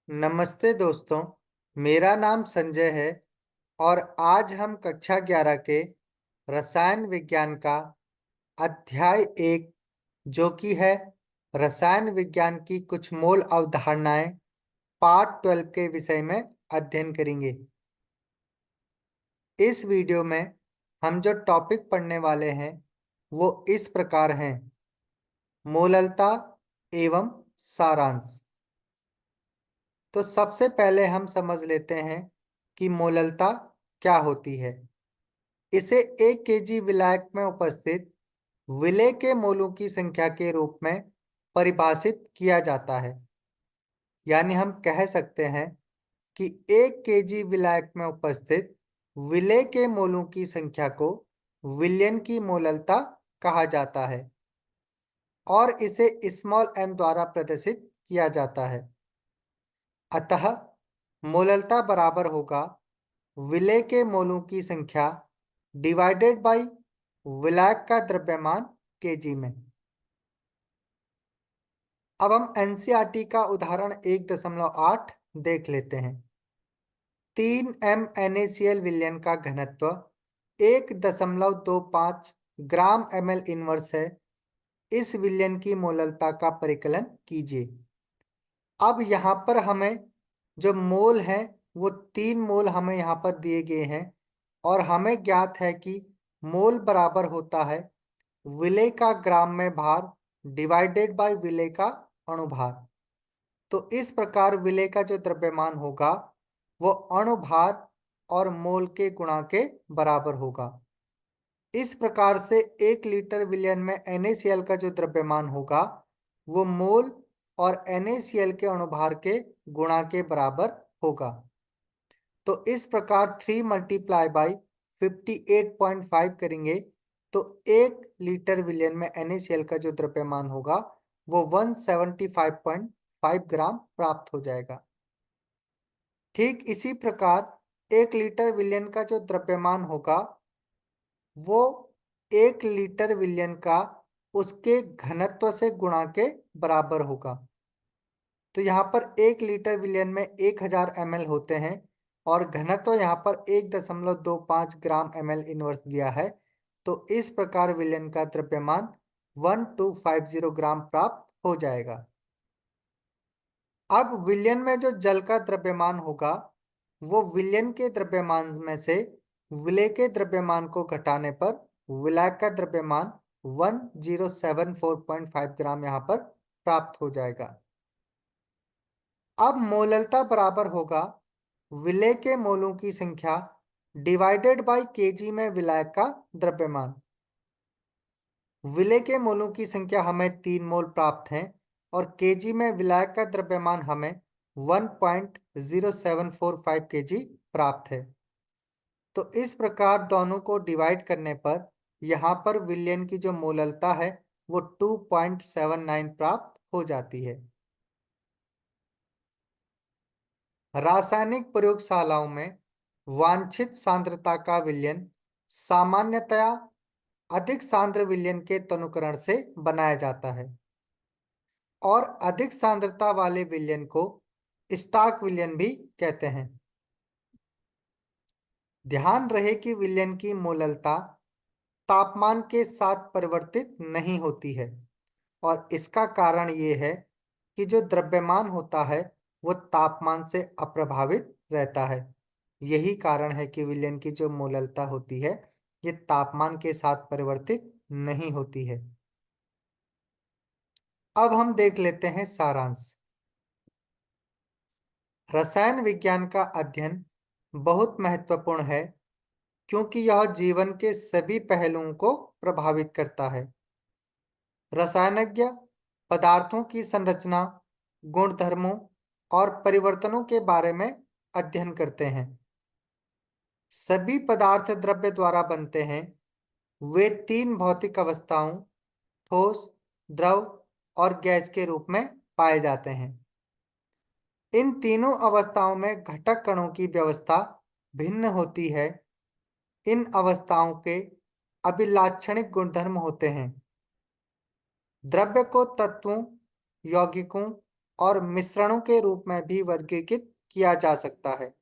नमस्ते दोस्तों, मेरा नाम संजय है और आज हम कक्षा 11 के रसायन विज्ञान का अध्याय 1 जो कि है रसायन विज्ञान की कुछ मूल अवधारणाएं पार्ट 12 के विषय में अध्ययन करेंगे। इस वीडियो में हम जो टॉपिक पढ़ने वाले हैं वो इस प्रकार हैं: मोललता एवं सारांश। तो सबसे पहले हम समझ लेते हैं कि मोललता क्या होती है। इसे 1 केजी विलायक में उपस्थित विलेय के मोलों की संख्या के रूप में परिभाषित किया जाता है। यानी हम कह सकते हैं कि 1 केजी विलायक में उपस्थित विलेय के मोलों की संख्या को विलयन की मोललता कहा जाता है और इसे स्मॉल m द्वारा प्रदर्शित किया जाता है। अतः मोललता बराबर होगा विलेय के मोलों की संख्या डिवाइडेड बाई विलायक का द्रव्यमान केजी में। अब हम एनसीईआरटी का उदाहरण 1.8 देख लेते हैं। 3m NaCl विलयन का घनत्व 1.25 ग्राम ml इनवर्स है। इस विलयन की मोललता का परिकलन कीजिए। अब यहाँ पर हमें जो मोल है वो 3 मोल हमें यहाँ पर दिए गए हैं और हमें ज्ञात है कि मोल बराबर होता है विलेय का ग्राम में भार डिवाइडेड बाय विलेय का अणुभार। तो इस प्रकार विलेय का जो द्रव्यमान होगा वो अणुभार और मोल के गुणा के बराबर होगा। इस प्रकार से 1 लीटर विलयन में NaCl का जो द्रव्यमान होगा वो मोल और NaCl के अणुभार के गुणा के बराबर होगा। तो इस प्रकार 3 मल्टीप्लाई बाई 58.5 करेंगे तो 1 लीटर विलयन में NaCl का जो द्रव्यमान होगा वो 175.5 ग्राम प्राप्त हो जाएगा। ठीक इसी प्रकार 1 लीटर विलयन का जो द्रव्यमान होगा वो 1 लीटर विलयन का उसके घनत्व से गुणा के बराबर होगा। तो यहाँ पर 1 लीटर विलयन में 1000 ml होते हैं और घनत्व यहाँ पर 1.25 ग्राम ml इनवर्स दिया है। तो इस प्रकार विलयन का द्रव्यमान 1250 ग्राम प्राप्त हो जाएगा। अब विलयन में जो जल का द्रव्यमान होगा वो विलयन के द्रव्यमान में से विलेय के द्रव्यमान को घटाने पर विलायक का द्रव्यमान 1074.5 ग्राम यहाँ पर प्राप्त हो जाएगा। अब मोललता बराबर होगा विलेय के मोलों की संख्या डिवाइडेड बाय केजी में विलायक का द्रव्यमान। विलेय के मोलों की संख्या हमें 3 मोल प्राप्त हैं और केजी में विलायक का द्रव्यमान हमें 1.0745 केजी प्राप्त है। तो इस प्रकार दोनों को डिवाइड करने पर यहाँ पर विलयन की जो मोललता है वो 2.79 प्राप्त हो जाती है। रासायनिक प्रयोगशालाओं में वांछित सांद्रता का विलयन सामान्यतया अधिक सांद्र विलयन के तनुकरण से बनाया जाता है और अधिक सांद्रता वाले विलयन को स्टॉक विलयन भी कहते हैं। ध्यान रहे कि विलयन की मोललता तापमान के साथ परिवर्तित नहीं होती है और इसका कारण ये है कि जो द्रव्यमान होता है वो तापमान से अप्रभावित रहता है। यही कारण है कि विलयन की जो मोललता होती है ये तापमान के साथ परिवर्तित नहीं होती है। अब हम देख लेते हैं सारांश। रसायन विज्ञान का अध्ययन बहुत महत्वपूर्ण है क्योंकि यह जीवन के सभी पहलुओं को प्रभावित करता है। रसायनज्ञ पदार्थों की संरचना, गुणधर्मों और परिवर्तनों के बारे में अध्ययन करते हैं। सभी पदार्थ द्रव्य द्वारा बनते हैं। वे 3 भौतिक अवस्थाओं ठोस, द्रव और गैस के रूप में पाए जाते हैं। इन तीनों अवस्थाओं में घटक कणों की व्यवस्था भिन्न होती है। इन अवस्थाओं के अभिलाक्षणिक गुणधर्म होते हैं। द्रव्य को तत्वों, यौगिकों और मिश्रणों के रूप में भी वर्गीकृत किया जा सकता है।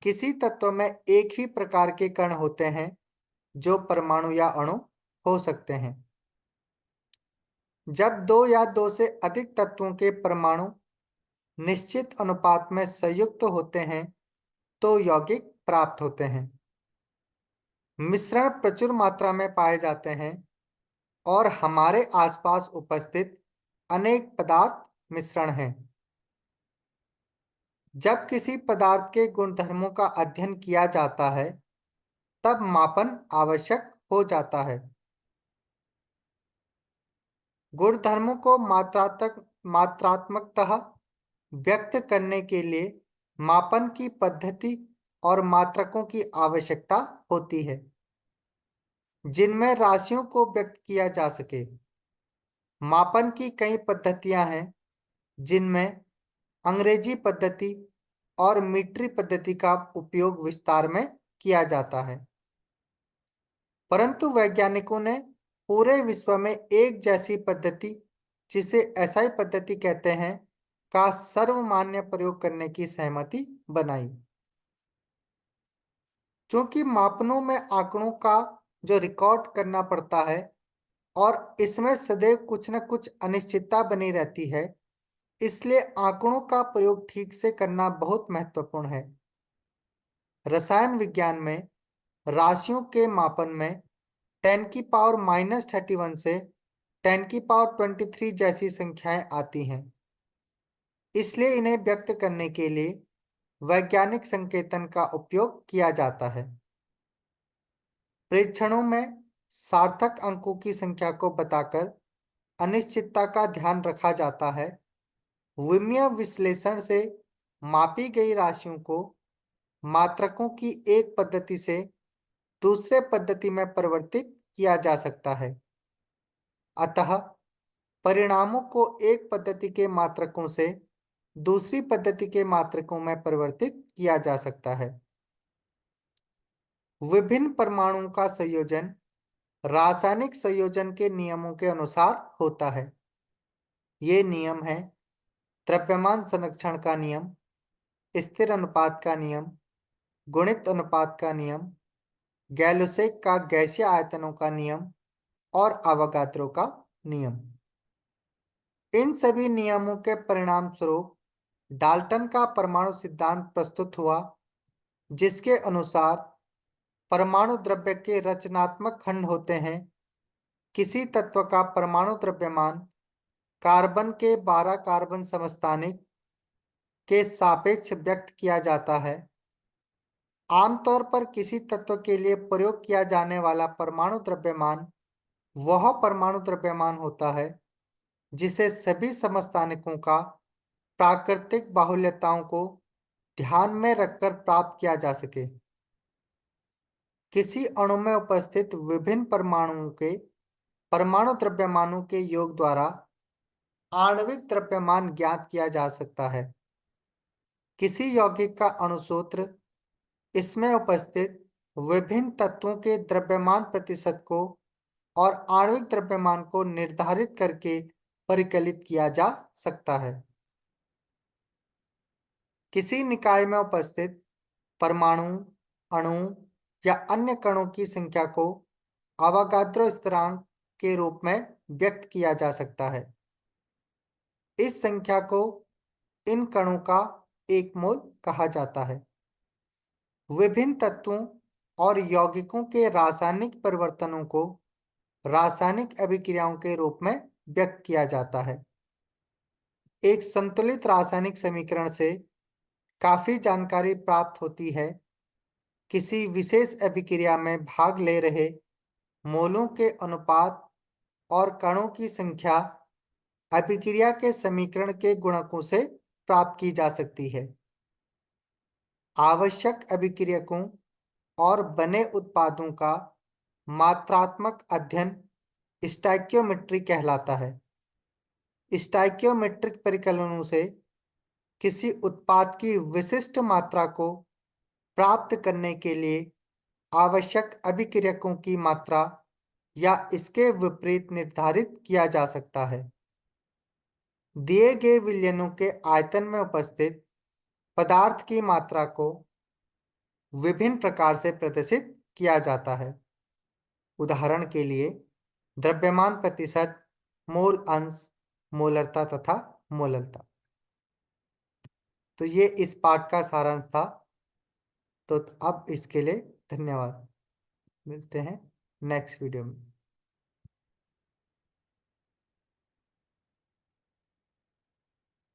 किसी तत्व में एक ही प्रकार के कण होते हैं जो परमाणु या अणु हो सकते हैं। जब दो या दो से अधिक तत्वों के परमाणु निश्चित अनुपात में संयुक्त होते हैं तो यौगिक प्राप्त होते हैं। मिश्रण प्रचुर मात्रा में पाए जाते हैं और हमारे आसपास उपस्थित अनेक पदार्थ मिश्रण हैं। जब किसी पदार्थ के गुणधर्मों का अध्ययन किया जाता है तब मापन आवश्यक हो जाता है। गुणधर्मों को मात्रात्मकतः व्यक्त करने के लिए मापन की पद्धति और मात्रकों की आवश्यकता होती है जिनमें राशियों को व्यक्त किया जा सके। मापन की कई पद्धतियां हैं जिनमें अंग्रेजी पद्धति और मीट्री पद्धति का उपयोग विस्तार में किया जाता है, परंतु वैज्ञानिकों ने पूरे विश्व में एक जैसी पद्धति, जिसे एसआई पद्धति कहते हैं, का सर्वमान्य प्रयोग करने की सहमति बनाई। क्योंकि मापनों में आंकड़ों का जो रिकॉर्ड करना पड़ता है और इसमें सदैव कुछ न कुछ अनिश्चितता बनी रहती है, इसलिए आंकड़ों का प्रयोग ठीक से करना बहुत महत्वपूर्ण है। रसायन विज्ञान में राशियों के मापन में 10⁻³ से 10⁻23 जैसी संख्याएं आती हैं। इसलिए इन्हें व्यक्त करने के लिए वैज्ञानिक संकेतन का उपयोग किया जाता है। प्रेक्षणों में सार्थक अंकों की संख्या को बताकर अनिश्चितता का ध्यान रखा जाता है। विमीय विश्लेषण से मापी गई राशियों को मात्रकों की एक पद्धति से दूसरे पद्धति में परिवर्तित किया जा सकता है। अतः परिणामों को एक पद्धति के मात्रकों से दूसरी पद्धति के मात्रकों में परिवर्तित किया जा सकता है। विभिन्न परमाणुओं का संयोजन रासायनिक संयोजन के नियमों के अनुसार होता है। ये नियम है द्रव्यमान संरक्षण का नियम, स्थिर अनुपात का नियम, गुणित अनुपात का नियम, गैलुसेक का गैसीय आयतनों का नियम और अवोगाद्रो का नियम। इन सभी नियमों के परिणाम स्वरूप डाल्टन का परमाणु सिद्धांत प्रस्तुत हुआ, जिसके अनुसार परमाणु द्रव्य के रचनात्मक खंड होते हैं। किसी तत्व का परमाणु द्रव्यमान कार्बन के 12 कार्बन समस्थानिक के सापेक्ष व्यक्त किया जाता है। आमतौर पर किसी तत्व के लिए प्रयोग किया जाने वाला परमाणु द्रव्यमान वह परमाणु द्रव्यमान होता है जिसे सभी समस्थानिकों का प्राकृतिक बाहुल्यताओं को ध्यान में रखकर प्राप्त किया जा सके। किसी अणु में उपस्थित विभिन्न परमाणुओं के परमाणु द्रव्यमानों के योग द्वारा आणविक द्रव्यमान ज्ञात किया जा सकता है। किसी यौगिक का अणुसूत्र इसमें उपस्थित विभिन्न तत्वों के द्रव्यमान प्रतिशत को और आणविक द्रव्यमान को निर्धारित करके परिकलित किया जा सकता है। किसी निकाय में उपस्थित परमाणु, अणु या अन्य कणों की संख्या को अवोगाद्रो स्थिरांक के रूप में व्यक्त किया जा सकता है। इस संख्या को इन कणों का एक मोल कहा जाता है। विभिन्न तत्वों और यौगिकों के रासायनिक परिवर्तनों को रासायनिक अभिक्रियाओं के रूप में व्यक्त किया जाता है। एक संतुलित रासायनिक समीकरण से काफी जानकारी प्राप्त होती है। किसी विशेष अभिक्रिया में भाग ले रहे मोलों के अनुपात और कणों की संख्या अभिक्रिया के समीकरण के गुणकों से प्राप्त की जा सकती है। आवश्यक अभिक्रियकों और बने उत्पादों का मात्रात्मक अध्ययन स्टोइकियोमेट्री कहलाता है। स्टोइकियोमेट्रिक परिकलनों से किसी उत्पाद की विशिष्ट मात्रा को प्राप्त करने के लिए आवश्यक अभिक्रियकों की मात्रा या इसके विपरीत निर्धारित किया जा सकता है। दिए गए विलयनों के आयतन में उपस्थित पदार्थ की मात्रा को विभिन्न प्रकार से प्रदर्शित किया जाता है। उदाहरण के लिए द्रव्यमान प्रतिशत, मोल अंश, मोलरता तथा मोललता। तो ये इस पाठ का सारांश था। तो अब इसके लिए धन्यवाद। मिलते हैं नेक्स्ट वीडियो में।